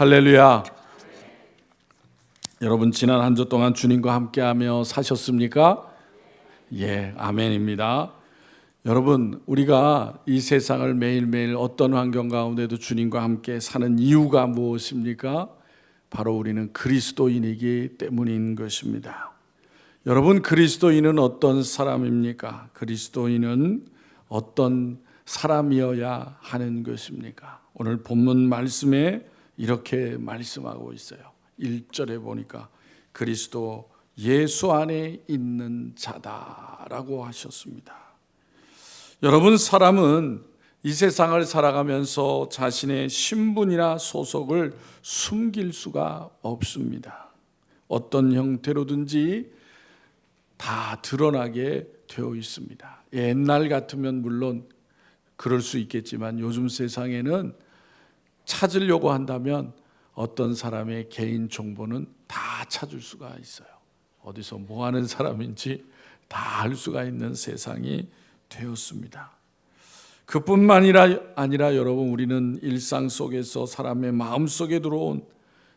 할렐루야. 여러분 지난 한 주 동안 주님과 함께하며 사셨습니까? 예, 아멘입니다. 여러분 우리가 이 세상을 매일매일 어떤 환경 가운데도 주님과 함께 사는 이유가 무엇입니까? 바로 우리는 그리스도인이기 때문인 것입니다. 여러분 그리스도인은 어떤 사람입니까? 그리스도인은 어떤 사람이어야 하는 것입니까? 오늘 본문 말씀에 이렇게 말씀하고 있어요. 1절에 보니까 그리스도 예수 안에 있는 자다라고 하셨습니다. 여러분 사람은 이 세상을 살아가면서 자신의 신분이나 소속을 숨길 수가 없습니다. 어떤 형태로든지 다 드러나게 되어 있습니다. 옛날 같으면 물론 그럴 수 있겠지만 요즘 세상에는 찾으려고 한다면 어떤 사람의 개인 정보는 다 찾을 수가 있어요. 어디서 뭐 하는 사람인지 다 알 수가 있는 세상이 되었습니다. 그뿐만 아니라 여러분 우리는 일상 속에서 사람의 마음 속에 들어온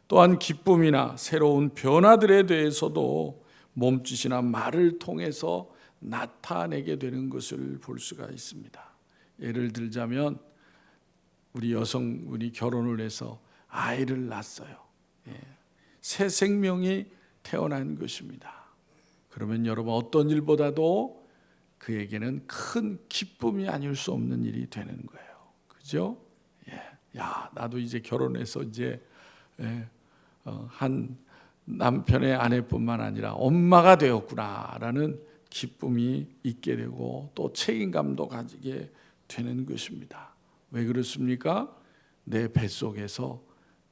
또한 기쁨이나 새로운 변화들에 대해서도 몸짓이나 말을 통해서 나타내게 되는 것을 볼 수가 있습니다. 예를 들자면 우리 여성분이 결혼을 해서 아이를 낳았어요. 새 생명이 태어난 것입니다. 그러면 여러분 어떤 일보다도 그에게는 큰 기쁨이 아닐 수 없는 일이 되는 거예요. 그죠? 야, 나도 이제 결혼해서 이제 한 남편의 아내뿐만 아니라 엄마가 되었구나라는 기쁨이 있게 되고 또 책임감도 가지게 되는 것입니다. 왜 그렇습니까? 내 뱃속에서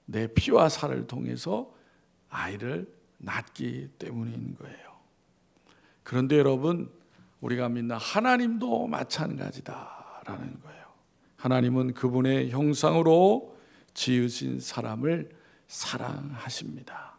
내 피와 살을 통해서 아이를 낳기 때문인 거예요. 그런데 여러분 우리가 믿는 하나님도 마찬가지다라는 거예요. 하나님은 그분의 형상으로 지으신 사람을 사랑하십니다.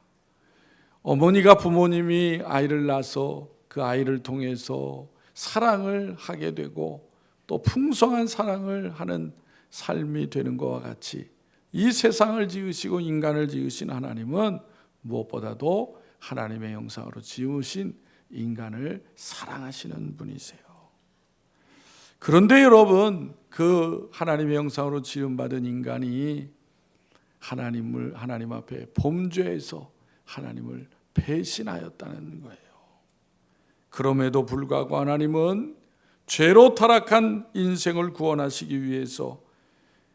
어머니가 부모님이 아이를 낳아서 그 아이를 통해서 사랑을 하게 되고 또 풍성한 사랑을 하는 삶이 되는 것과 같이 이 세상을 지으시고 인간을 지으신 하나님은 무엇보다도 하나님의 형상으로 지으신 인간을 사랑하시는 분이세요. 그런데 여러분 그 하나님의 형상으로 지음받은 인간이 하나님 앞에 범죄해서 하나님을 배신하였다는 거예요. 그럼에도 불구하고 하나님은 죄로 타락한 인생을 구원하시기 위해서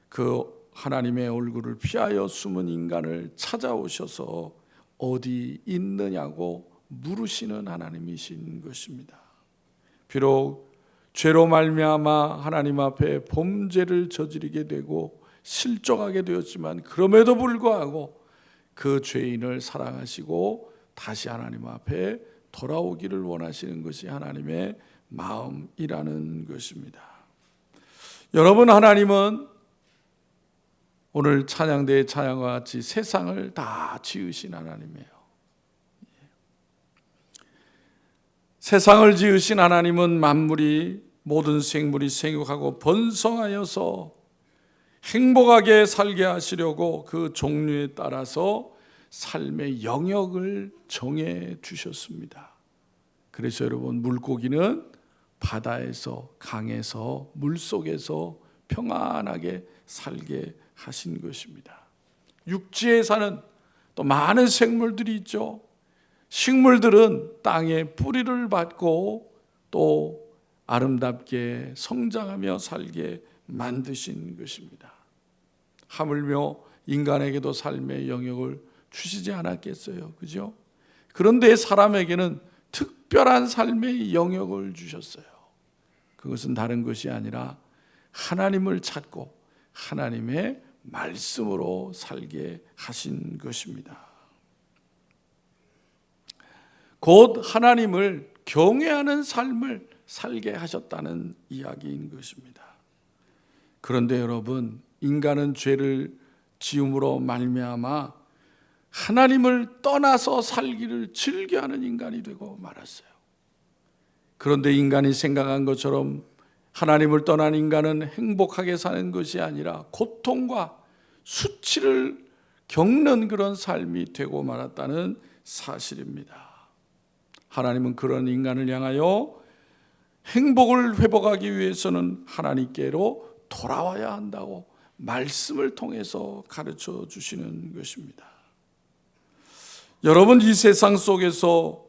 그 하나님의 얼굴을 피하여 숨은 인간을 찾아오셔서 어디 있느냐고 물으시는 하나님이신 것입니다. 비록 죄로 말미암아 하나님 앞에 범죄를 저지르게 되고 실족하게 되었지만 그럼에도 불구하고 그 죄인을 사랑하시고 다시 하나님 앞에 돌아오기를 원하시는 것이 하나님의 마음이라는 것입니다. 여러분 하나님은 오늘 찬양대의 찬양과 같이 세상을 다 지으신 하나님이에요. 세상을 지으신 하나님은 만물이 모든 생물이 생육하고 번성하여서 행복하게 살게 하시려고 그 종류에 따라서 삶의 영역을 정해 주셨습니다. 그래서 여러분 물고기는 바다에서 강에서 물속에서 평안하게 살게 하신 것입니다. 육지에 사는 또 많은 생물들이 있죠. 식물들은 땅에 뿌리를 받고 또 아름답게 성장하며 살게 만드신 것입니다. 하물며 인간에게도 삶의 영역을 주시지 않았겠어요. 그죠? 그런데 사람에게는 특별한 삶의 영역을 주셨어요. 그것은 다른 것이 아니라 하나님을 찾고 하나님의 말씀으로 살게 하신 것입니다. 곧 하나님을 경외하는 삶을 살게 하셨다는 이야기인 것입니다. 그런데 여러분, 인간은 죄를 지음으로 말미암아 하나님을 떠나서 살기를 즐겨하는 인간이 되고 말았어요. 그런데 인간이 생각한 것처럼 하나님을 떠난 인간은 행복하게 사는 것이 아니라 고통과 수치를 겪는 그런 삶이 되고 말았다는 사실입니다. 하나님은 그런 인간을 향하여 행복을 회복하기 위해서는 하나님께로 돌아와야 한다고 말씀을 통해서 가르쳐 주시는 것입니다. 여러분, 이 세상 속에서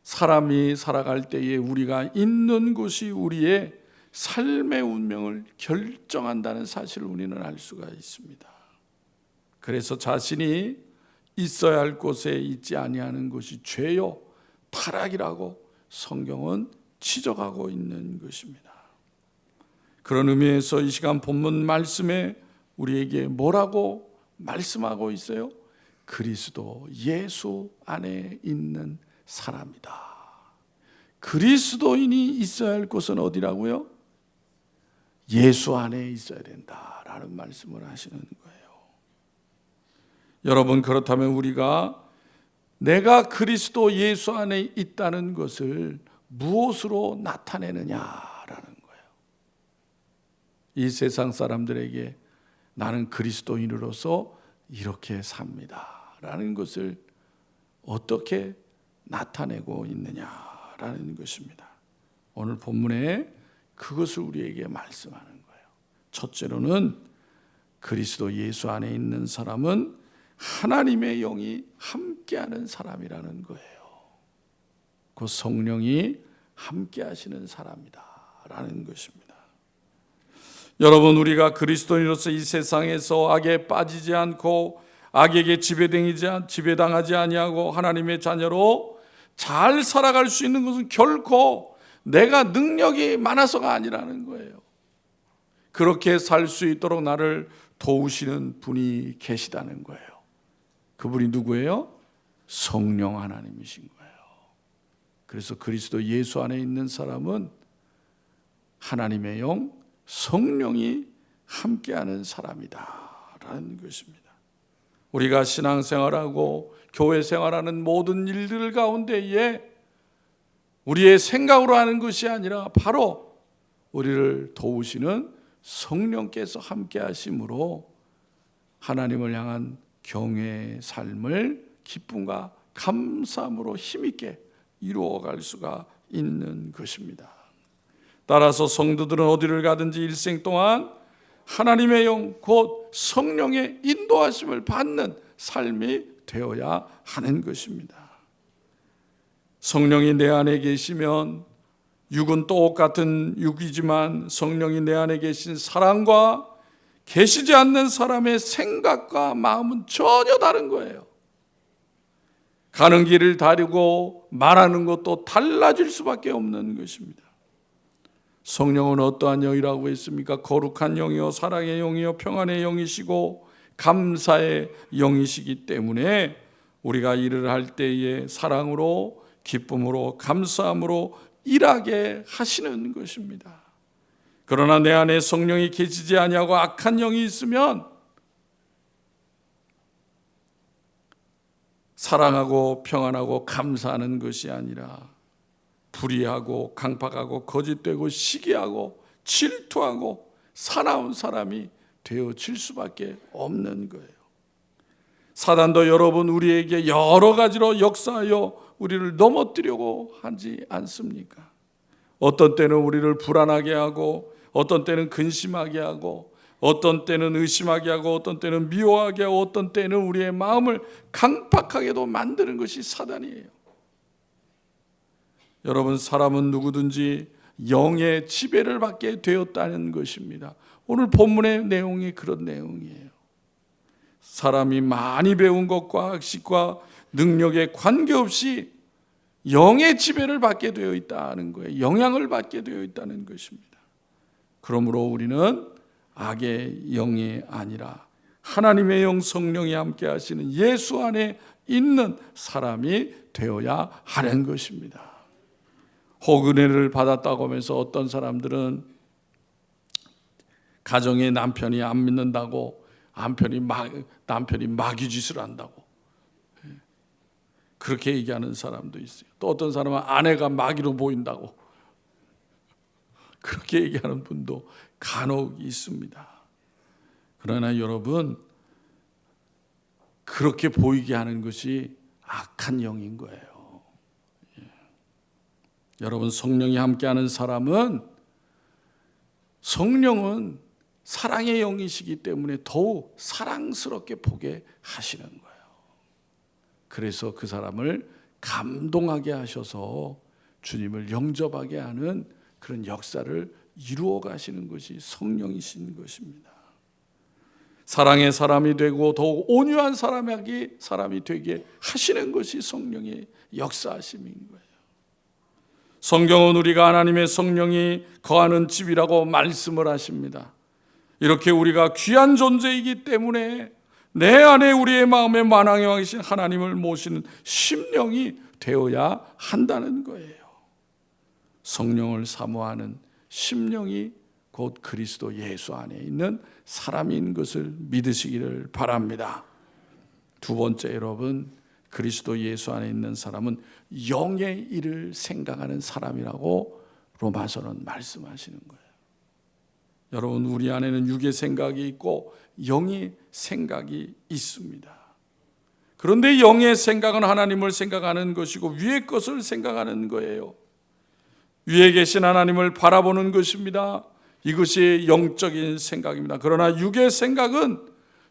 사람이 살아갈 때에 우리가 있는 곳이 우리의 삶의 운명을 결정한다는 사실을 우리는 알 수가 있습니다. 그래서 자신이 있어야 할 곳에 있지 아니하는 것이 죄요 타락이라고 성경은 지적하고 있는 것입니다. 그런 의미에서 이 시간 본문 말씀에 우리에게 뭐라고 말씀하고 있어요? 그리스도 예수 안에 있는 사람이다. 그리스도인이 있어야 할 곳은 어디라고요? 예수 안에 있어야 된다라는 말씀을 하시는 거예요. 여러분, 그렇다면 우리가 내가 그리스도 예수 안에 있다는 것을 무엇으로 나타내느냐라는 거예요. 이 세상 사람들에게 나는 그리스도인으로서 이렇게 삽니다 라는 것을 어떻게 나타내고 있느냐라는 것입니다. 오늘 본문에 그것을 우리에게 말씀하는 거예요. 첫째로는 그리스도 예수 안에 있는 사람은 하나님의 영이 함께하는 사람이라는 거예요. 그 성령이 함께하시는 사람이다라는 것입니다. 여러분, 우리가 그리스도인으로서 이 세상에서 악에 빠지지 않고 악에게 지배당하지 아니하고 하나님의 자녀로 잘 살아갈 수 있는 것은 결코 내가 능력이 많아서가 아니라는 거예요. 그렇게 살 수 있도록 나를 도우시는 분이 계시다는 거예요. 그분이 누구예요? 성령 하나님이신 거예요. 그래서 그리스도 예수 안에 있는 사람은 하나님의 영, 성령이 함께하는 사람이다라는 것입니다. 우리가 신앙생활하고 교회 생활하는 모든 일들 가운데에 우리의 생각으로 하는 것이 아니라 바로 우리를 도우시는 성령께서 함께 하심으로 하나님을 향한 경외의 삶을 기쁨과 감사함으로 힘있게 이루어갈 수가 있는 것입니다. 따라서 성도들은 어디를 가든지 일생 동안 하나님의 영, 곧 성령의 인도하심을 받는 삶이 되어야 하는 것입니다. 성령이 내 안에 계시면 육은 똑같은 육이지만 성령이 내 안에 계신 사람과 계시지 않는 사람의 생각과 마음은 전혀 다른 거예요. 가는 길을 다르고 말하는 것도 달라질 수밖에 없는 것입니다. 성령은 어떠한 영이라고 했습니까? 거룩한 영이요 사랑의 영이요 평안의 영이시고 감사의 영이시기 때문에 우리가 일을 할 때에 사랑으로 기쁨으로 감사함으로 일하게 하시는 것입니다. 그러나 내 안에 성령이 계시지 아니하고 악한 영이 있으면 사랑하고 평안하고 감사하는 것이 아니라 불의하고 강팍하고 거짓되고 시기하고 질투하고 사나운 사람이 되어질 수밖에 없는 거예요. 사단도 여러분 우리에게 여러 가지로 역사하여 우리를 넘어뜨리려고 하지 않습니까? 어떤 때는 우리를 불안하게 하고 어떤 때는 근심하게 하고 어떤 때는 의심하게 하고 어떤 때는 미워하게 하고 어떤 때는 우리의 마음을 강팍하게도 만드는 것이 사단이에요. 여러분, 사람은 누구든지 영의 지배를 받게 되었다는 것입니다. 오늘 본문의 내용이 그런 내용이에요. 사람이 많이 배운 것과 학식과 능력에 관계없이 영의 지배를 받게 되어 있다는 거예요. 영향을 받게 되어 있다는 것입니다. 그러므로 우리는 악의 영이 아니라 하나님의 영 성령이 함께 하시는 예수 안에 있는 사람이 되어야 하는 것입니다. 혹 은혜를 받았다고 하면서 어떤 사람들은 가정에 남편이 안 믿는다고 남편이 마귀짓을 한다고 그렇게 얘기하는 사람도 있어요. 또 어떤 사람은 아내가 마귀로 보인다고 그렇게 얘기하는 분도 간혹 있습니다. 그러나 여러분, 그렇게 보이게 하는 것이 악한 영인 거예요. 여러분, 성령이 함께하는 사람은, 성령은 사랑의 영이시기 때문에 더욱 사랑스럽게 보게 하시는 거예요. 그래서 그 사람을 감동하게 하셔서 주님을 영접하게 하는 그런 역사를 이루어 가시는 것이 성령이신 것입니다. 사랑의 사람이 되고 더욱 온유한 사람이 되게 하시는 것이 성령의 역사하심인 거예요. 성경은 우리가 하나님의 성령이 거하는 집이라고 말씀을 하십니다. 이렇게 우리가 귀한 존재이기 때문에 내 안에 우리의 마음에 만왕의 왕이신 하나님을 모시는 심령이 되어야 한다는 거예요. 성령을 사모하는 심령이 곧 그리스도 예수 안에 있는 사람인 것을 믿으시기를 바랍니다. 두 번째, 여러분, 그리스도 예수 안에 있는 사람은 영의 일을 생각하는 사람이라고 로마서는 말씀하시는 거예요. 여러분, 우리 안에는 육의 생각이 있고 영의 생각이 있습니다. 그런데 영의 생각은 하나님을 생각하는 것이고 위의 것을 생각하는 거예요. 위에 계신 하나님을 바라보는 것입니다. 이것이 영적인 생각입니다. 그러나 육의 생각은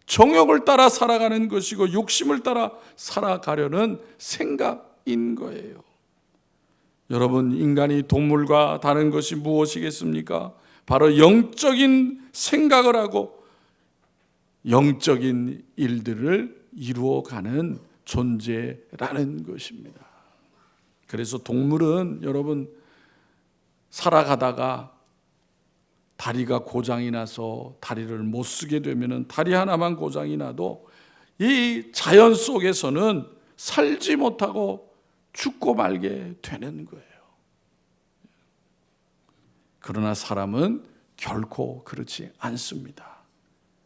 정욕을 따라 살아가는 것이고 욕심을 따라 살아가려는 생각인 거예요. 여러분, 인간이 동물과 다른 것이 무엇이겠습니까? 바로 영적인 생각을 하고 영적인 일들을 이루어가는 존재라는 것입니다. 그래서 동물은 여러분, 살아가다가 다리가 고장이 나서 다리를 못 쓰게 되면 다리 하나만 고장이 나도 이 자연 속에서는 살지 못하고 죽고 말게 되는 거예요. 그러나 사람은 결코 그렇지 않습니다.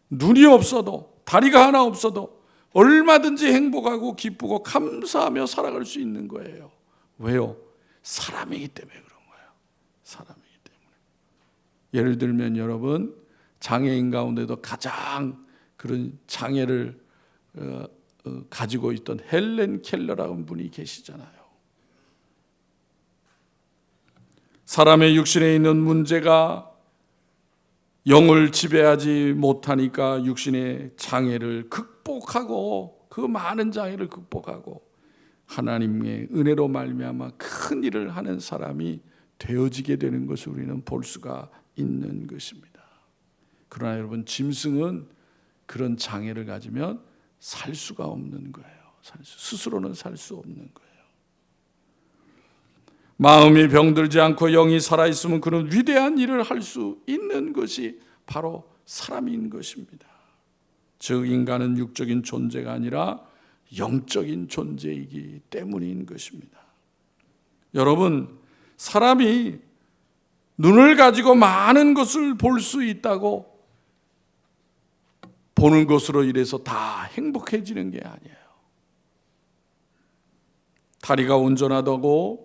눈이 없어도, 다리가 하나 없어도 얼마든지 행복하고 기쁘고 감사하며 살아갈 수 있는 거예요. 왜요? 사람이기 때문에 그런 거예요. 사람이기 때문에. 예를 들면 여러분, 장애인 가운데도 가장 그런 장애를 가지고 있던 헬렌 켈러라는 분이 계시잖아요. 사람의 육신에 있는 문제가 영을 지배하지 못하니까 육신의 장애를 극복하고, 그 많은 장애를 극복하고 하나님의 은혜로 말미암아 큰 일을 하는 사람이 되어지게 되는 것을 우리는 볼 수가 있는 것입니다. 그러나 여러분, 짐승은 그런 장애를 가지면 살 수가 없는 거예요. 스스로는 살 수 없는 거예요. 마음이 병들지 않고 영이 살아있으면 그런 위대한 일을 할 수 있는 것이 바로 사람인 것입니다. 즉, 인간은 육적인 존재가 아니라 영적인 존재이기 때문인 것입니다. 여러분, 사람이 눈을 가지고 많은 것을 볼 수 있다고 보는 것으로 인해서 다 행복해지는 게 아니에요. 다리가 온전하다고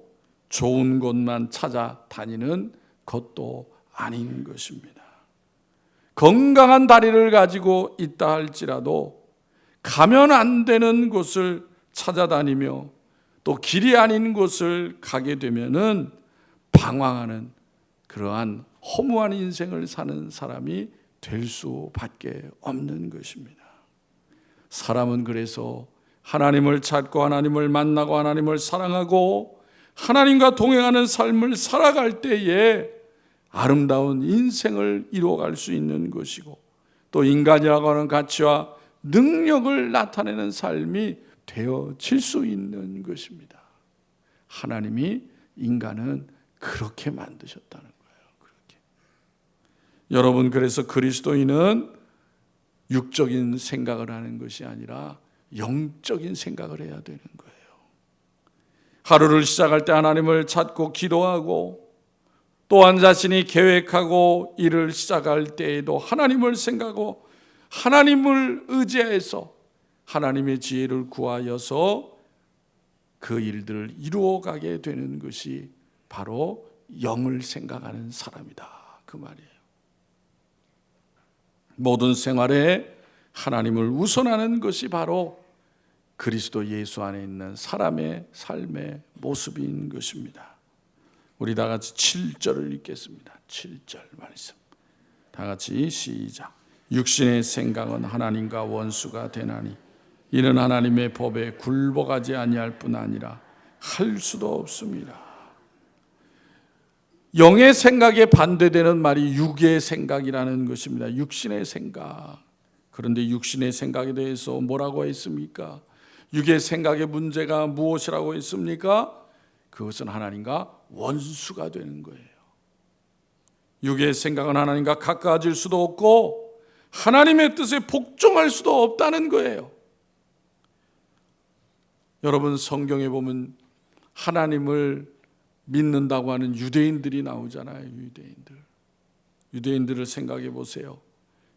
좋은 곳만 찾아다니는 것도 아닌 것입니다. 건강한 다리를 가지고 있다 할지라도 가면 안 되는 곳을 찾아다니며 또 길이 아닌 곳을 가게 되면은 방황하는 그러한 허무한 인생을 사는 사람이 될 수밖에 없는 것입니다. 사람은 그래서 하나님을 찾고 하나님을 만나고 하나님을 사랑하고 하나님과 동행하는 삶을 살아갈 때에 아름다운 인생을 이루어갈 수 있는 것이고, 또 인간이라고 하는 가치와 능력을 나타내는 삶이 되어질 수 있는 것입니다. 하나님이 인간은 그렇게 만드셨다는 거예요. 그렇게. 여러분, 그래서 그리스도인은 육적인 생각을 하는 것이 아니라 영적인 생각을 해야 되는 거예요. 하루를 시작할 때 하나님을 찾고 기도하고, 또한 자신이 계획하고 일을 시작할 때에도 하나님을 생각하고 하나님을 의지해서 하나님의 지혜를 구하여서 그 일들을 이루어가게 되는 것이 바로 영을 생각하는 사람이다, 그 말이에요. 모든 생활에 하나님을 우선하는 것이 바로 그리스도 예수 안에 있는 사람의 삶의 모습인 것입니다. 우리 다 같이 7절을 읽겠습니다. 7절 말씀. 다 같이 시작. 육신의 생각은 하나님과 원수가 되나니 이는 하나님의 법에 굴복하지 아니할 뿐 아니라 할 수도 없습니다. 영의 생각에 반대되는 말이 육의 생각이라는 것입니다. 육신의 생각. 그런데 육신의 생각에 대해서 뭐라고 했습니까? 육의 생각의 문제가 무엇이라고 했습니까? 그것은 하나님과 원수가 되는 거예요. 육의 생각은 하나님과 가까워질 수도 없고 하나님의 뜻에 복종할 수도 없다는 거예요. 여러분, 성경에 보면 하나님을 믿는다고 하는 유대인들이 나오잖아요. 유대인들을 생각해 보세요.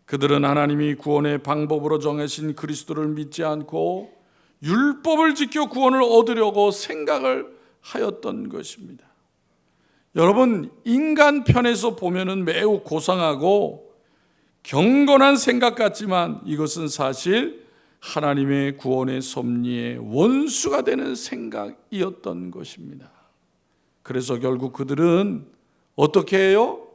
그들은 하나님이 구원의 방법으로 정하신 그리스도를 믿지 않고 율법을 지켜 구원을 얻으려고 생각을 하였던 것입니다. 여러분, 인간 편에서 보면은 매우 고상하고 경건한 생각 같지만 이것은 사실 하나님의 구원의 섭리의 원수가 되는 생각이었던 것입니다. 그래서 결국 그들은 어떻게 해요?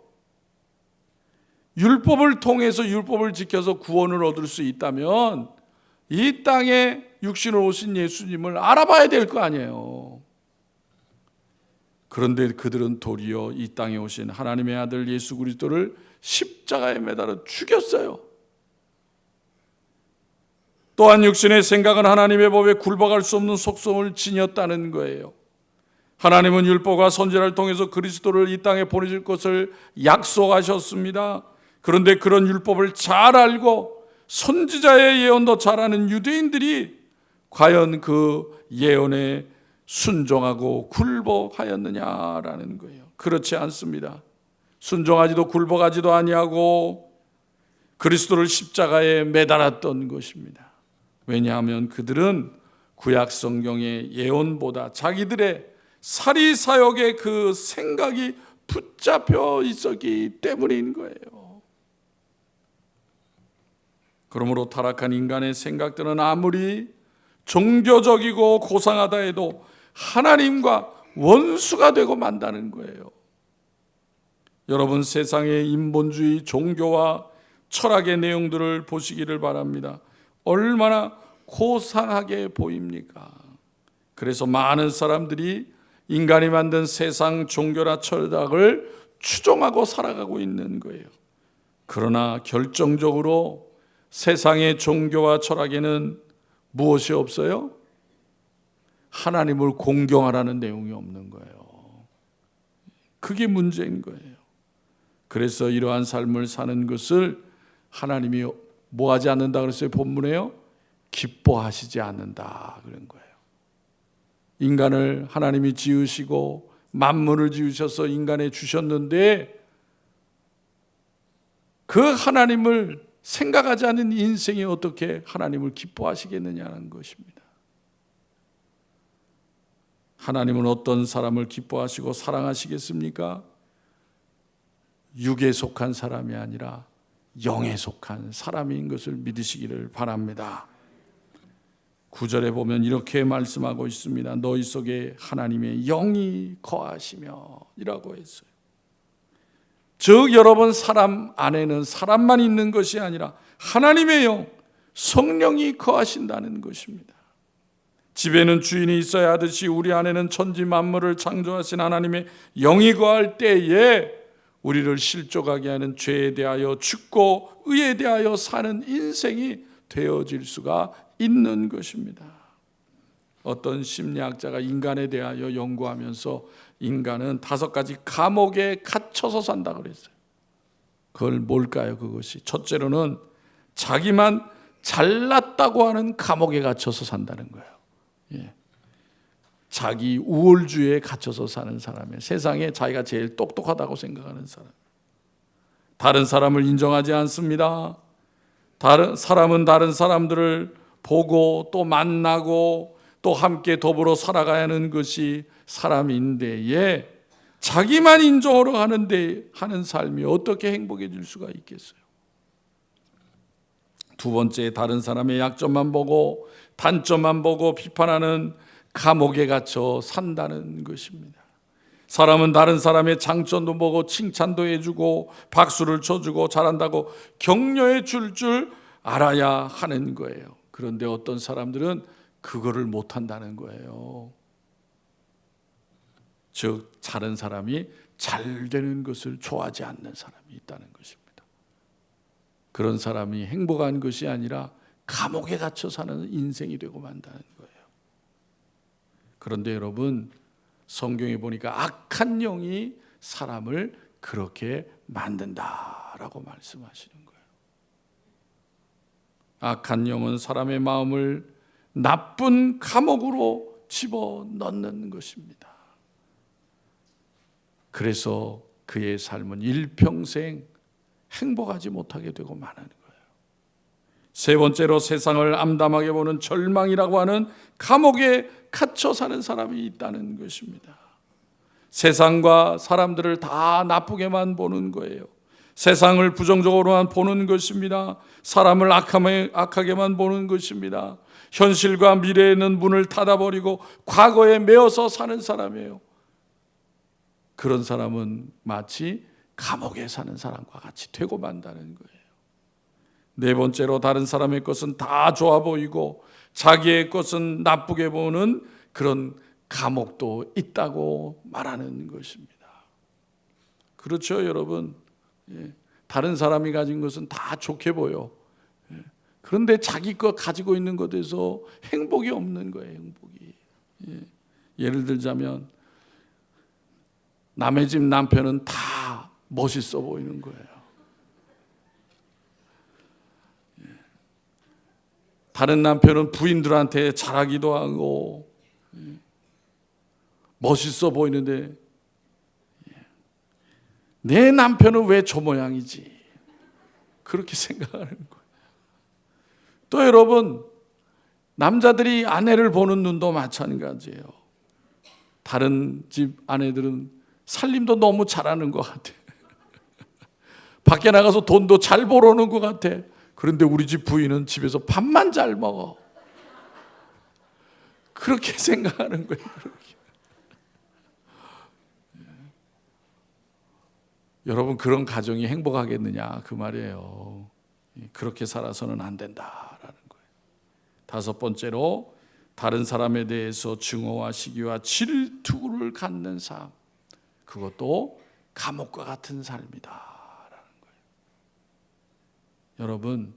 율법을 통해서 율법을 지켜서 구원을 얻을 수 있다면 이 땅에 육신으로 오신 예수님을 알아봐야 될 거 아니에요. 그런데 그들은 도리어 이 땅에 오신 하나님의 아들 예수 그리스도를 십자가에 매달아 죽였어요. 또한 육신의 생각은 하나님의 법에 굴복할 수 없는 속성을 지녔다는 거예요. 하나님은 율법과 선지자를 통해서 그리스도를 이 땅에 보내실 것을 약속하셨습니다. 그런데 그런 율법을 잘 알고 선지자의 예언도 잘 아는 유대인들이 과연 그 예언에 순종하고 굴복하였느냐라는 거예요. 그렇지 않습니다. 순종하지도 굴복하지도 아니하고 그리스도를 십자가에 매달았던 것입니다. 왜냐하면 그들은 구약 성경의 예언보다 자기들의 사리사욕의 그 생각이 붙잡혀 있었기 때문인 거예요. 그러므로 타락한 인간의 생각들은 아무리 종교적이고 고상하다 해도 하나님과 원수가 되고 만다는 거예요. 여러분, 세상의 인본주의, 종교와 철학의 내용들을 보시기를 바랍니다. 얼마나 고상하게 보입니까? 그래서 많은 사람들이 인간이 만든 세상 종교나 철학을 추종하고 살아가고 있는 거예요. 그러나 결정적으로 세상의 종교와 철학에는 무엇이 없어요? 하나님을 공경하라는 내용이 없는 거예요. 그게 문제인 거예요. 그래서 이러한 삶을 사는 것을 하나님이 뭐하지 않는다 그랬어요? 본문에요. 기뻐하시지 않는다 그런 거예요. 인간을 하나님이 지으시고 만물을 지으셔서 인간에 주셨는데 그 하나님을 생각하지 않는 인생이 어떻게 하나님을 기뻐하시겠느냐는 것입니다. 하나님은 어떤 사람을 기뻐하시고 사랑하시겠습니까? 육에 속한 사람이 아니라 영에 속한 사람인 것을 믿으시기를 바랍니다. 9절에 보면 이렇게 말씀하고 있습니다. 너희 속에 하나님의 영이 거하시며 이라고 했어요. 즉 여러분, 사람 안에는 사람만 있는 것이 아니라 하나님의 영, 성령이 거하신다는 것입니다. 집에는 주인이 있어야 하듯이 우리 안에는 천지 만물을 창조하신 하나님의 영이 거할 때에 우리를 실족하게 하는 죄에 대하여 죽고 의에 대하여 사는 인생이 되어질 수가 있는 것입니다. 어떤 심리학자가 인간에 대하여 연구하면서 인간은 5가지 감옥에 갇혀서 산다 그랬어요. 그걸 뭘까요? 그것이 첫째로는 자기만 잘났다고 하는 감옥에 갇혀서 산다는 거예요. 예. 자기 우월주의에 갇혀서 사는 사람이에요. 세상에 자기가 제일 똑똑하다고 생각하는 사람. 다른 사람을 인정하지 않습니다. 다른 사람은 다른 사람들을 보고 또 만나고 또 함께 더불어 살아가야 하는 것이 사람인데에 자기만 인정하러 하는 삶이 어떻게 행복해질 수가 있겠어요? 두 번째, 다른 사람의 약점만 보고 단점만 보고 비판하는 감옥에 갇혀 산다는 것입니다. 사람은 다른 사람의 장점도 보고 칭찬도 해주고 박수를 쳐주고 잘한다고 격려해 줄 알아야 하는 거예요. 그런데 어떤 사람들은 그거를 못한다는 거예요. 즉 다른 사람이 잘 되는 것을 좋아하지 않는 사람이 있다는 것입니다. 그런 사람이 행복한 것이 아니라 감옥에 갇혀 사는 인생이 되고 만다는 거예요. 그런데 여러분, 성경에 보니까 악한 영이 사람을 그렇게 만든다라고 말씀하시는 거예요. 악한 영은 사람의 마음을 나쁜 감옥으로 집어넣는 것입니다. 그래서 그의 삶은 일평생 행복하지 못하게 되고 마는 거예요. 세 번째로, 세상을 암담하게 보는 절망이라고 하는 감옥에 갇혀 사는 사람이 있다는 것입니다. 세상과 사람들을 다 나쁘게만 보는 거예요. 세상을 부정적으로만 보는 것입니다. 사람을 악하게만 보는 것입니다. 현실과 미래에 있는 문을 닫아버리고 과거에 매어서 사는 사람이에요. 그런 사람은 마치 감옥에 사는 사람과 같이 되고 만다는 거예요. 네 번째로, 다른 사람의 것은 다 좋아 보이고 자기의 것은 나쁘게 보는 그런 감옥도 있다고 말하는 것입니다. 그렇죠, 여러분. 다른 사람이 가진 것은 다 좋게 보여. 그런데 자기 것 가지고 있는 것에서 행복이 없는 거예요. 행복이. 예를 들자면 남의 집 남편은 다 멋있어 보이는 거예요. 다른 남편은 부인들한테 잘하기도 하고 멋있어 보이는데 내 남편은 왜 저 모양이지? 그렇게 생각하는 거예요. 또 여러분, 남자들이 아내를 보는 눈도 마찬가지예요. 다른 집 아내들은 살림도 너무 잘하는 것 같아. 밖에 나가서 돈도 잘 벌어오는 것 같아. 그런데 우리 집 부인은 집에서 밥만 잘 먹어. 그렇게 생각하는 거예요. 그렇게. 여러분, 그런 가정이 행복하겠느냐 그 말이에요. 그렇게 살아서는 안 된다라는 거예요. 다섯 번째로, 다른 사람에 대해서 증오와 시기와 질투를 갖는 삶, 그것도 감옥과 같은 삶이다라는 거예요. 여러분,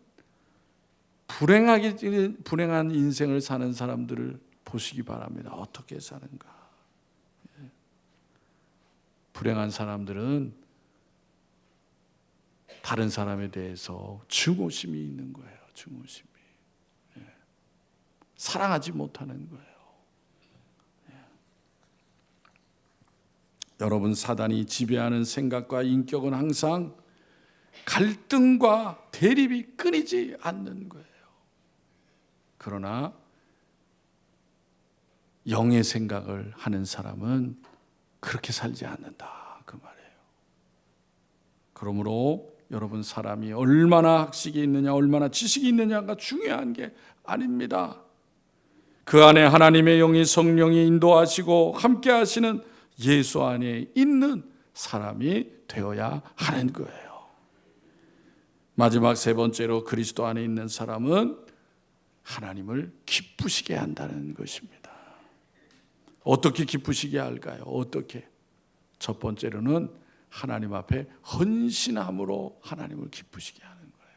불행한 인생을 사는 사람들을 보시기 바랍니다. 어떻게 사는가? 불행한 사람들은 다른 사람에 대해서 증오심이 있는 거예요. 증오심이. 사랑하지 못하는 거예요. 여러분, 사단이 지배하는 생각과 인격은 항상 갈등과 대립이 끊이지 않는 거예요. 그러나 영의 생각을 하는 사람은 그렇게 살지 않는다 그 말이에요. 그러므로 여러분, 사람이 얼마나 학식이 있느냐, 얼마나 지식이 있느냐가 중요한 게 아닙니다. 그 안에 하나님의 영이, 성령이 인도하시고 함께 하시는 예수 안에 있는 사람이 되어야 하는 거예요. 마지막 세 번째로, 그리스도 안에 있는 사람은 하나님을 기쁘시게 한다는 것입니다. 어떻게 기쁘시게 할까요? 어떻게? 첫 번째로는 하나님 앞에 헌신함으로 하나님을 기쁘시게 하는 거예요.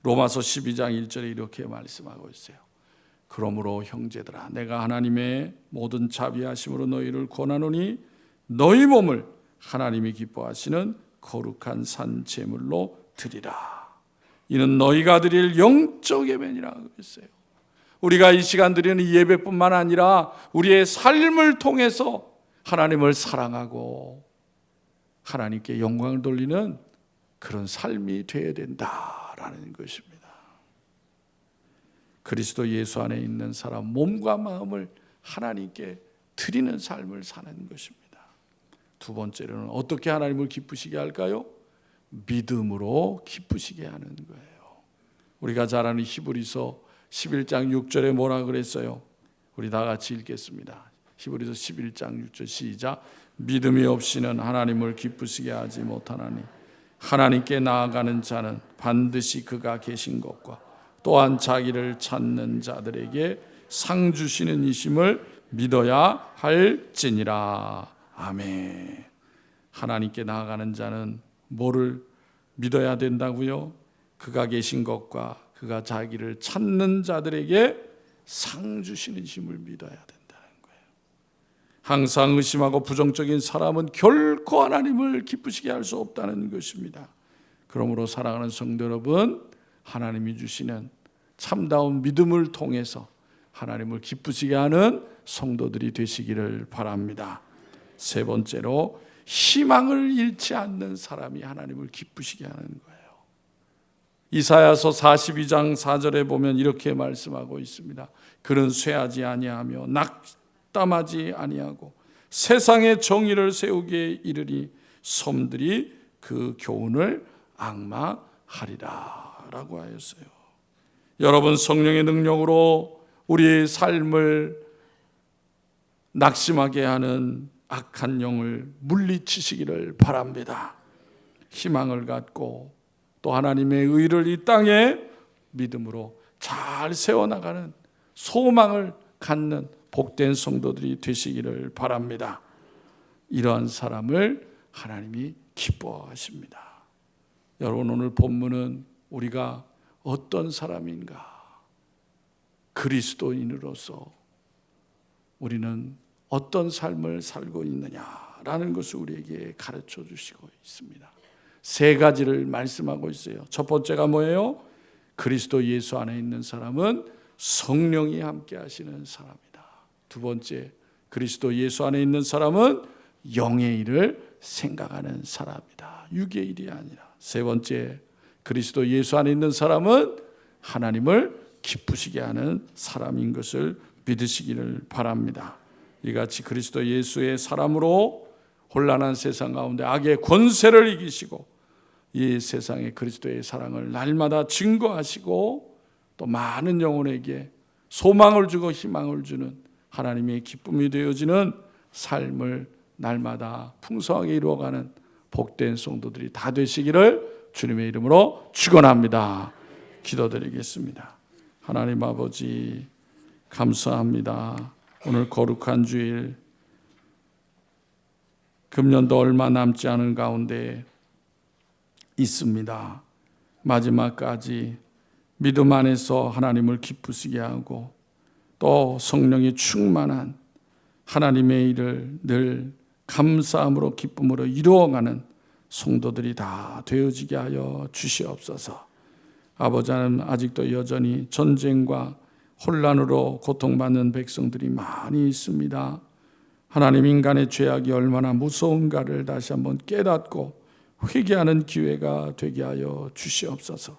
로마서 12장 1절에 이렇게 말씀하고 있어요. 그러므로 형제들아, 내가 하나님의 모든 자비하심으로 너희를 권하노니 너희 몸을 하나님이 기뻐하시는 거룩한 산 제물로 드리라. 이는 너희가 드릴 영적 예배니라 했어요. 우리가 이 시간 드리는 예배뿐만 아니라 우리의 삶을 통해서 하나님을 사랑하고 하나님께 영광을 돌리는 그런 삶이 되어야 된다라는 것입니다. 그리스도 예수 안에 있는 사람 몸과 마음을 하나님께 드리는 삶을 사는 것입니다. 두 번째로는 어떻게 하나님을 기쁘시게 할까요? 믿음으로 기쁘시게 하는 거예요. 우리가 잘 아는 히브리서 11장 6절에 뭐라 그랬어요? 우리 다 같이 읽겠습니다. 히브리서 11장 6절 시작. 믿음이 없이는 하나님을 기쁘시게 하지 못하나니 하나님께 나아가는 자는 반드시 그가 계신 것과 또한 자기를 찾는 자들에게 상 주시는 이심을 믿어야 할지니라. 아멘. 하나님께 나아가는 자는 뭐를 믿어야 된다고요? 그가 계신 것과 그가 자기를 찾는 자들에게 상 주시는 힘을 믿어야 된다는 거예요. 항상 의심하고 부정적인 사람은 결코 하나님을 기쁘시게 할 수 없다는 것입니다. 그러므로 사랑하는 성도 여러분, 하나님이 주시는 참다운 믿음을 통해서 하나님을 기쁘시게 하는 성도들이 되시기를 바랍니다. 세 번째로, 희망을 잃지 않는 사람이 하나님을 기쁘시게 하는 거예요. 이사야서 42장 4절에 보면 이렇게 말씀하고 있습니다. 그는 쇠하지 아니하며 낙담하지 아니하고 세상의 정의를 세우기에 이르니 섬들이 그 교훈을 앙망하리라 라고 하였어요. 여러분, 성령의 능력으로 우리의 삶을 낙심하게 하는 악한 영을 물리치시기를 바랍니다. 희망을 갖고 또 하나님의 의를 이 땅에 믿음으로 잘 세워나가는 소망을 갖는 복된 성도들이 되시기를 바랍니다. 이러한 사람을 하나님이 기뻐하십니다. 여러분, 오늘 본문은 우리가 어떤 사람인가? 그리스도인으로서 우리는 어떤 삶을 살고 있느냐라는 것을 우리에게 가르쳐 주시고 있습니다. 세 가지를 말씀하고 있어요. 첫 번째가 뭐예요? 그리스도 예수 안에 있는 사람은 성령이 함께 하시는 사람이다. 두 번째, 그리스도 예수 안에 있는 사람은 영의 일을 생각하는 사람이다. 육의 일이 아니라. 세 번째, 그리스도 예수 안에 있는 사람은 하나님을 기쁘시게 하는 사람인 것을 믿으시기를 바랍니다. 이같이 그리스도 예수의 사람으로 혼란한 세상 가운데 악의 권세를 이기시고 이 세상에 그리스도의 사랑을 날마다 증거하시고 또 많은 영혼에게 소망을 주고 희망을 주는 하나님의 기쁨이 되어지는 삶을 날마다 풍성하게 이루어가는 복된 성도들이 다 되시기를 주님의 이름으로 축원합니다. 기도드리겠습니다. 하나님 아버지, 감사합니다. 오늘 거룩한 주일, 금년도 얼마 남지 않은 가운데 있습니다. 마지막까지 믿음 안에서 하나님을 기쁘시게 하고 또 성령이 충만한 하나님의 일을 늘 감사함으로 기쁨으로 이루어가는 성도들이 다 되어지게 하여 주시옵소서. 아버지 하나님, 아직도 여전히 전쟁과 혼란으로 고통받는 백성들이 많이 있습니다. 하나님, 인간의 죄악이 얼마나 무서운가를 다시 한번 깨닫고 회개하는 기회가 되게 하여 주시옵소서.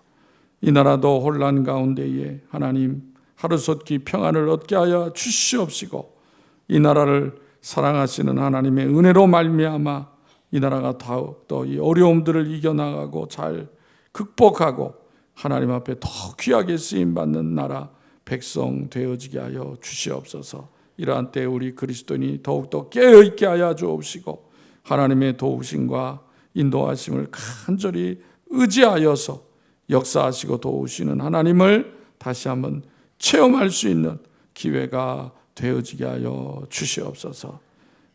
이 나라도 혼란 가운데에 하나님 하루속히 평안을 얻게 하여 주시옵시고 이 나라를 사랑하시는 하나님의 은혜로 말미암아 이 나라가 더욱더 이 어려움들을 이겨나가고 잘 극복하고 하나님 앞에 더 귀하게 쓰임받는 나라 백성 되어지게 하여 주시옵소서. 이러한 때 우리 그리스도인이 더욱더 깨어있게 하여 주옵시고 하나님의 도우심과 인도하심을 간절히 의지하여서 역사하시고 도우시는 하나님을 다시 한번 체험할 수 있는 기회가 되어지게 하여 주시옵소서.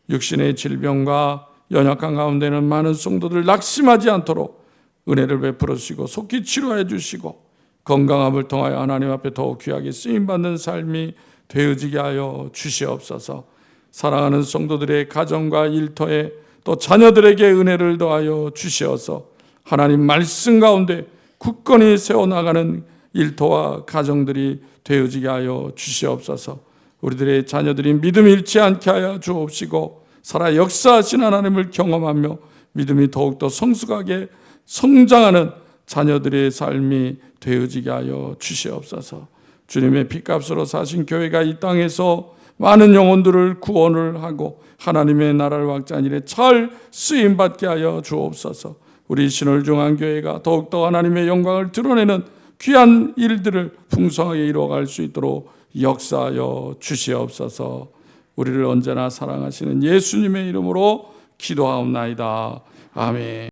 육신의 질병과 연약한 가운데는 많은 성도들 낙심하지 않도록 은혜를 베풀어 주시고 속히 치료해 주시고 건강함을 통하여 하나님 앞에 더욱 귀하게 쓰임받는 삶이 되어지게 하여 주시옵소서. 사랑하는 성도들의 가정과 일터에 또 자녀들에게 은혜를 더하여 주시어서 하나님 말씀 가운데 굳건히 세워나가는 일터와 가정들이 되어지게 하여 주시옵소서. 우리들의 자녀들이 믿음 잃지 않게 하여 주옵시고 살아 역사하신 하나님을 경험하며 믿음이 더욱더 성숙하게 성장하는 자녀들의 삶이 되어지게 하여 주시옵소서. 주님의 핏값으로 사신 교회가 이 땅에서 많은 영혼들을 구원을 하고 하나님의 나라를 확장하는 일에 잘 쓰임받게 하여 주옵소서. 우리 신월중앙교회가 더욱더 하나님의 영광을 드러내는 귀한 일들을 풍성하게 이루어갈 수 있도록 역사하여 주시옵소서. 우리를 언제나 사랑하시는 예수님의 이름으로 기도하옵나이다. 아멘.